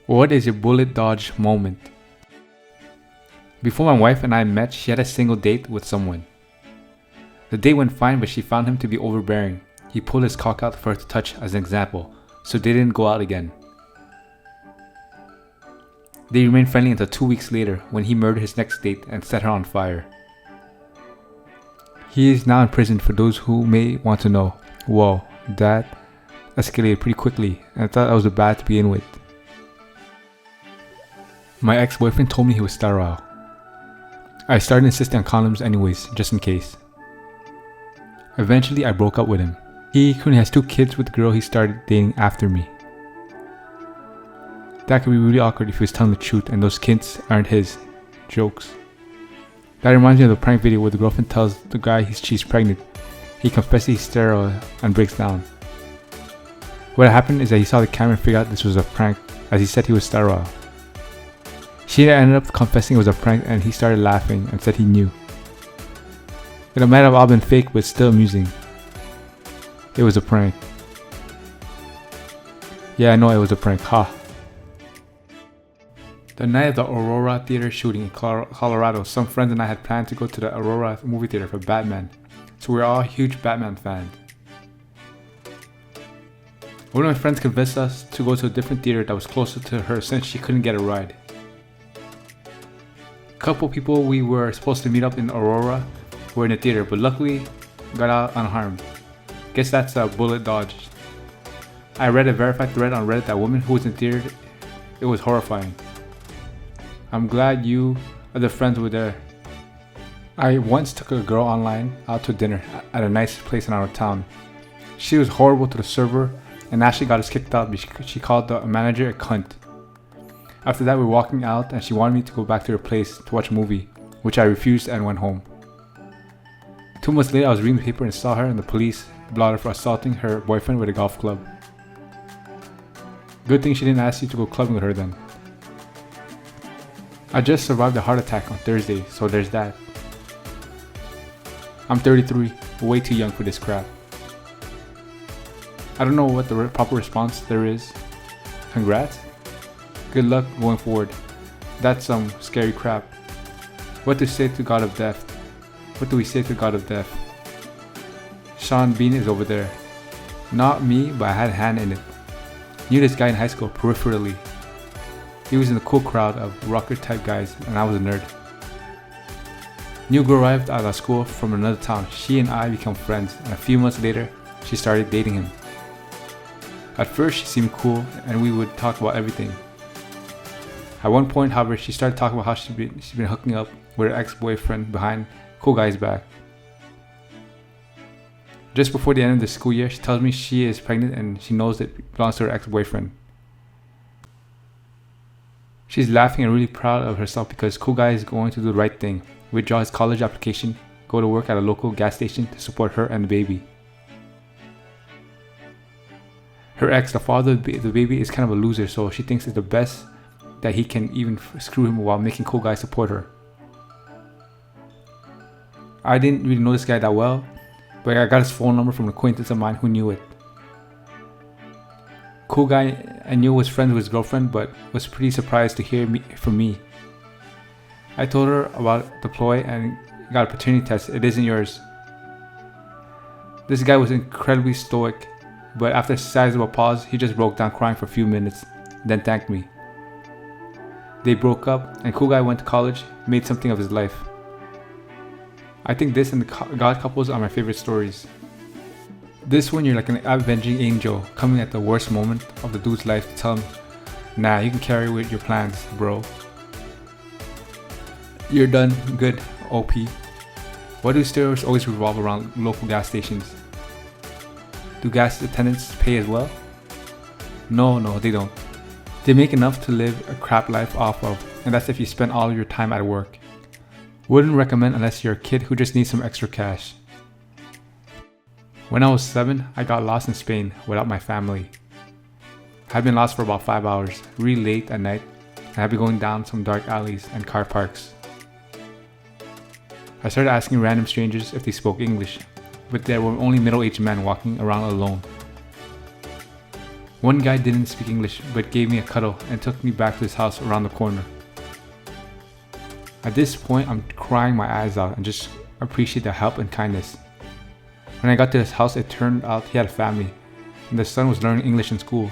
What is your bullet dodge moment? Before my wife and I met, she had a single date with someone. The date went fine, but she found him to be overbearing. He pulled his cock out for her to touch as an example, so they didn't go out again. They remained friendly until 2 weeks later when he murdered his next date and set her on fire. He is now in prison for those who may want to know. Whoa, that escalated pretty quickly, and I thought I was bad to begin with. My ex-boyfriend told me he was sterile. I started insisting on condoms anyways, just in case. Eventually I broke up with him. He currently has 2 kids with the girl he started dating after me. That could be really awkward if he was telling the truth and those kids aren't his. Jokes. That reminds me of the prank video where the girlfriend tells the guy she's pregnant. He confesses he's sterile and breaks down. What happened is that he saw the camera and figured out this was a prank, as he said he was sterile. She ended up confessing it was a prank and he started laughing and said he knew. It might have all been fake, but still amusing. It was a prank. Yeah, I know it was a prank, ha. The night of the Aurora theater shooting in Colorado, some friends and I had planned to go to the Aurora movie theater for Batman, so we were all huge Batman fans. One of my friends convinced us to go to a different theater that was closer to her since she couldn't get a ride. A couple people we were supposed to meet up in Aurora were in the theater, but luckily got out unharmed. Guess that's a bullet dodge. I read a verified thread on Reddit that woman who was in the theater, it was horrifying. I'm glad you other friends were there. I once took a girl online out to dinner at a nice place in our town. She was horrible to the server and actually got us kicked out because she called the manager a cunt. After that we were walking out and she wanted me to go back to her place to watch a movie, which I refused and went home. 2 months later I was reading the paper and saw her and the police blocked her for assaulting her boyfriend with a golf club. Good thing she didn't ask you to go clubbing with her then. I just survived a heart attack on Thursday, so there's that. I'm 33, way too young for this crap. I don't know what the proper response there is. Congrats? Good luck going forward. That's some scary crap. What to say to God of Death? What do we say to God of Death? Sean Bean is over there. Not me, but I had a hand in it. Knew this guy in high school peripherally. He was in the cool crowd of rocker type guys and I was a nerd. New girl arrived at our school from another town. She and I became friends and a few months later she started dating him. At first she seemed cool and we would talk about everything. At one point, however, she started talking about how she's been hooking up with her ex-boyfriend behind cool guy's back. Just before the end of the school year, she tells me she is pregnant and she knows it belongs to her ex-boyfriend. She's laughing and really proud of herself because cool guy is going to do the right thing, withdraw his college application, go to work at a local gas station to support her and the baby. Her ex, the father of the baby, is kind of a loser, so she thinks it's the best that he can even screw him while making cool guy support her. I didn't really know this guy that well, but I got his phone number from an acquaintance of mine who knew it. Cool guy I knew was friends with his girlfriend, but was pretty surprised to hear from me. I told her about the ploy and got a paternity test. It isn't yours. This guy was incredibly stoic, but after a sizable pause, he just broke down crying for a few minutes, then thanked me. They broke up and cool guy went to college, made something of his life. I think this and the God couples are my favorite stories. This one, you're like an avenging angel coming at the worst moment of the dude's life to tell him, nah, you can carry with your plans, bro. You're done, good, OP. Why do stereos always revolve around local gas stations? Do gas attendants pay as well? No, they don't. They make enough to live a crap life off of, and that's if you spend all your time at work. Wouldn't recommend unless you're a kid who just needs some extra cash. When I was 7, I got lost in Spain without my family. I'd been lost for about 5 hours, really late at night, and I'd been going down some dark alleys and car parks. I started asking random strangers if they spoke English, but there were only middle-aged men walking around alone. One guy didn't speak English but gave me a cuddle and took me back to his house around the corner. At this point, I'm crying my eyes out and just appreciate the help and kindness. When I got to his house, it turned out he had a family and the son was learning English in school.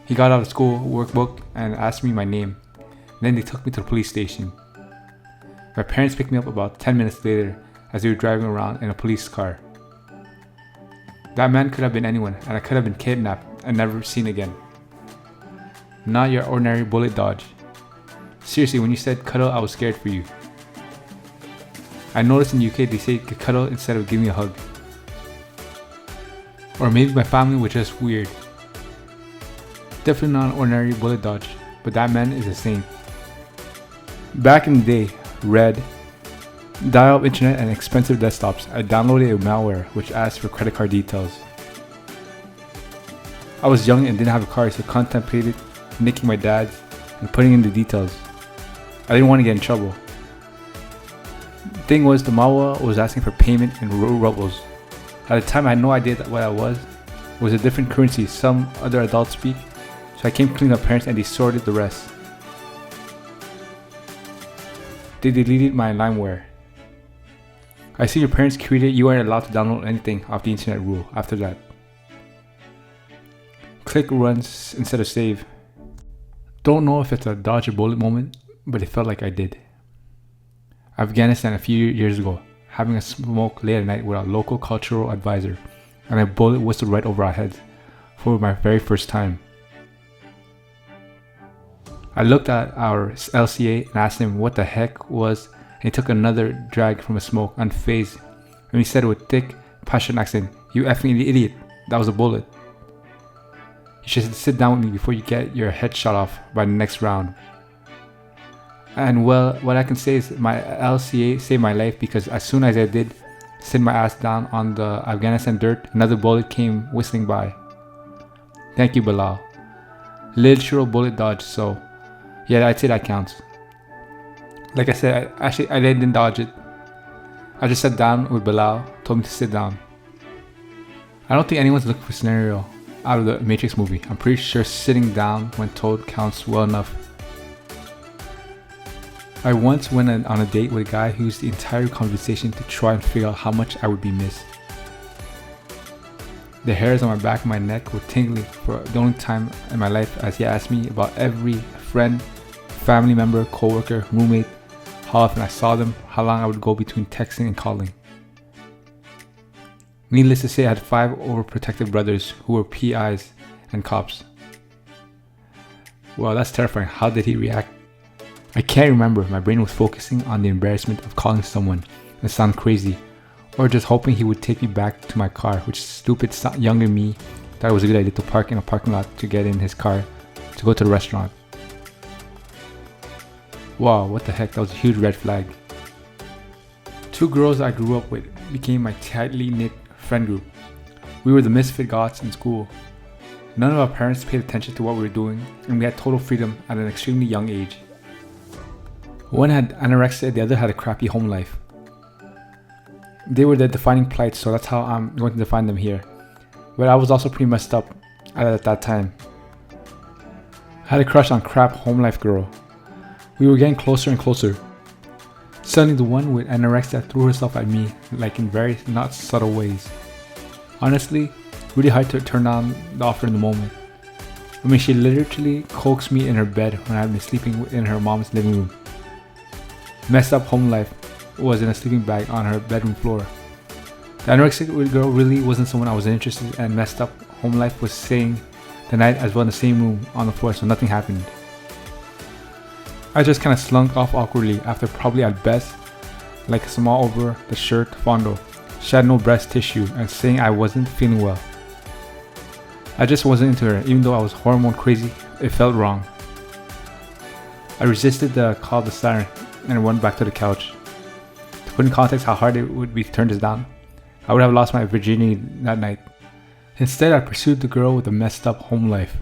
He got out of school workbook and asked me my name. Then they took me to the police station. My parents picked me up about 10 minutes later as they were driving around in a police car. That man could have been anyone, and I could have been kidnapped and never seen again. Not your ordinary bullet dodge. Seriously, when you said cuddle, I was scared for you. I noticed in the UK they say cuddle instead of give me a hug. Or maybe my family was just weird. Definitely not an ordinary bullet dodge, but that man is a saint. Back in the day, Red, dial-up internet and expensive desktops, I downloaded a malware which asked for credit card details. I was young and didn't have a car, so contemplated nicking my dad's and putting in the details. I didn't want to get in trouble. The thing was, the malware was asking for payment in rubles. At the time I had no idea what I was. It was a different currency some other adults speak, so I came clean to my parents and they sorted the rest. They deleted my limeware. I see your parents created you aren't allowed to download anything off the internet rule after that. Click runs instead of save. Don't know if it's a dodge a bullet moment, but it felt like I did. Afghanistan a few years ago, having a smoke late at night with a local cultural advisor, and a bullet whistled right over our heads for my very first time. I looked at our LCA and asked him what the heck was, and he took another drag from a smoke, unfazed, and he said with thick, passionate accent, "You effing idiot, that was a bullet. You should sit down with me before you get your head shot off by the next round." And well, what I can say is my LCA saved my life, because as soon as I did sit my ass down on the Afghanistan dirt, another bullet came whistling by. Thank you, Bilal. Literal bullet dodge, so yeah, I'd say that counts. Like I said, I didn't dodge it. I just sat down with Bilal, told me to sit down. I don't think anyone's looking for a scenario out of the Matrix movie. I'm pretty sure sitting down when told counts well enough. I once went on a date with a guy who used the entire conversation to try and figure out how much I would be missed. The hairs on my back and my neck were tingling for the only time in my life as he asked me about every friend, family member, co-worker, roommate, how often I saw them, how long I would go between texting and calling. Needless to say, I had 5 overprotective brothers who were PIs and cops. Wow, that's terrifying. How did he react? I can't remember. My brain was focusing on the embarrassment of calling someone and sound crazy, or just hoping he would take me back to my car, which stupid younger me thought it was a good idea to park in a parking lot to get in his car to go to the restaurant. Wow, what the heck, that was a huge red flag. 2 girls I grew up with became my tightly knit friend group. We were the misfit goths in school. None of our parents paid attention to what we were doing, and we had total freedom at an extremely young age. One had anorexia, the other had a crappy home life. They were the defining plights, so that's how I'm going to define them here. But I was also pretty messed up at that time. I had a crush on crap home life girl. We were getting closer and closer. Suddenly the one with anorexia threw herself at me, like in very not subtle ways. Honestly, really hard to turn down the offer in the moment. I mean, she literally coaxed me in her bed when I had been sleeping in her mom's living room. Messed up home life was in a sleeping bag on her bedroom floor. The anorexic girl really wasn't someone I was interested in, and messed up home life was staying the night as well in the same room on the floor, so nothing happened. I just kind of slunk off awkwardly after probably at best like a small over the shirt fondo. She had no breast tissue and saying I wasn't feeling well. I just wasn't into her, even though I was hormone crazy. It felt wrong. I resisted the call of the siren and went back to the couch. To put in context how hard it would be to turn this down, I would have lost my virginity that night. Instead, I pursued the girl with a messed up home life.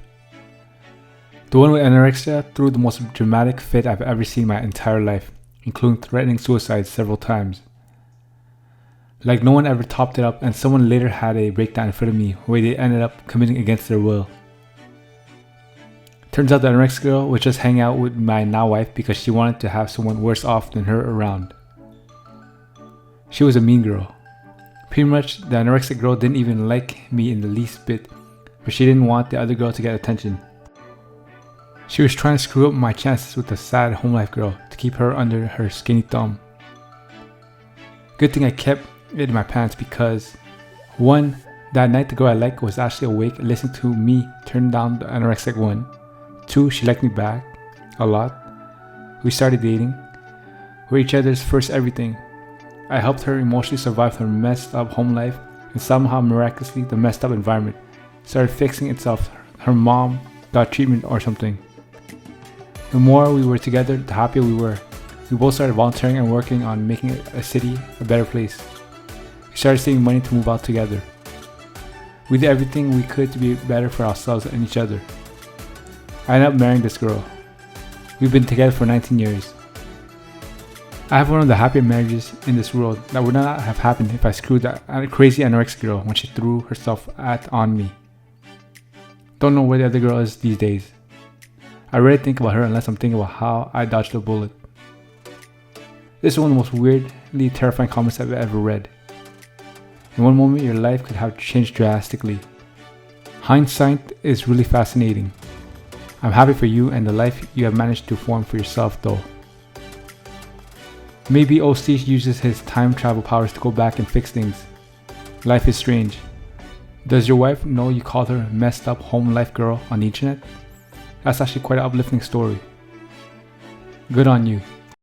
The one with anorexia threw the most dramatic fit I've ever seen in my entire life, including threatening suicide several times. Like no one ever topped it up, and someone later had a breakdown in front of me where they ended up committing against their will. Turns out the anorexic girl was just hanging out with my now wife because she wanted to have someone worse off than her around. She was a mean girl. Pretty much, the anorexic girl didn't even like me in the least bit, but she didn't want the other girl to get attention. She was trying to screw up my chances with the sad home life girl to keep her under her skinny thumb. Good thing I kept it in my pants because 1. That night the girl I liked was actually awake and listening to me turn down the anorexic one. 2. She liked me back a lot. We started dating. We're each other's first everything. I helped her emotionally survive her messed up home life, and somehow miraculously the messed up environment started fixing itself. Her mom got treatment or something. The more we were together, the happier we were. We both started volunteering and working on making a city a better place. We started saving money to move out together. We did everything we could to be better for ourselves and each other. I ended up marrying this girl. We've been together for 19 years. I have one of the happier marriages in this world that would not have happened if I screwed that crazy anorexic girl when she threw herself on me. Don't know where the other girl is these days. I rarely think about her unless I'm thinking about how I dodged a bullet. This is one of the most weirdly terrifying comments I've ever read. In one moment, your life could have changed drastically. Hindsight is really fascinating. I'm happy for you and the life you have managed to form for yourself though. Maybe OC uses his time travel powers to go back and fix things. Life is strange. Does your wife know you called her a messed up home life girl on the internet? That's actually quite an uplifting story. Good on you.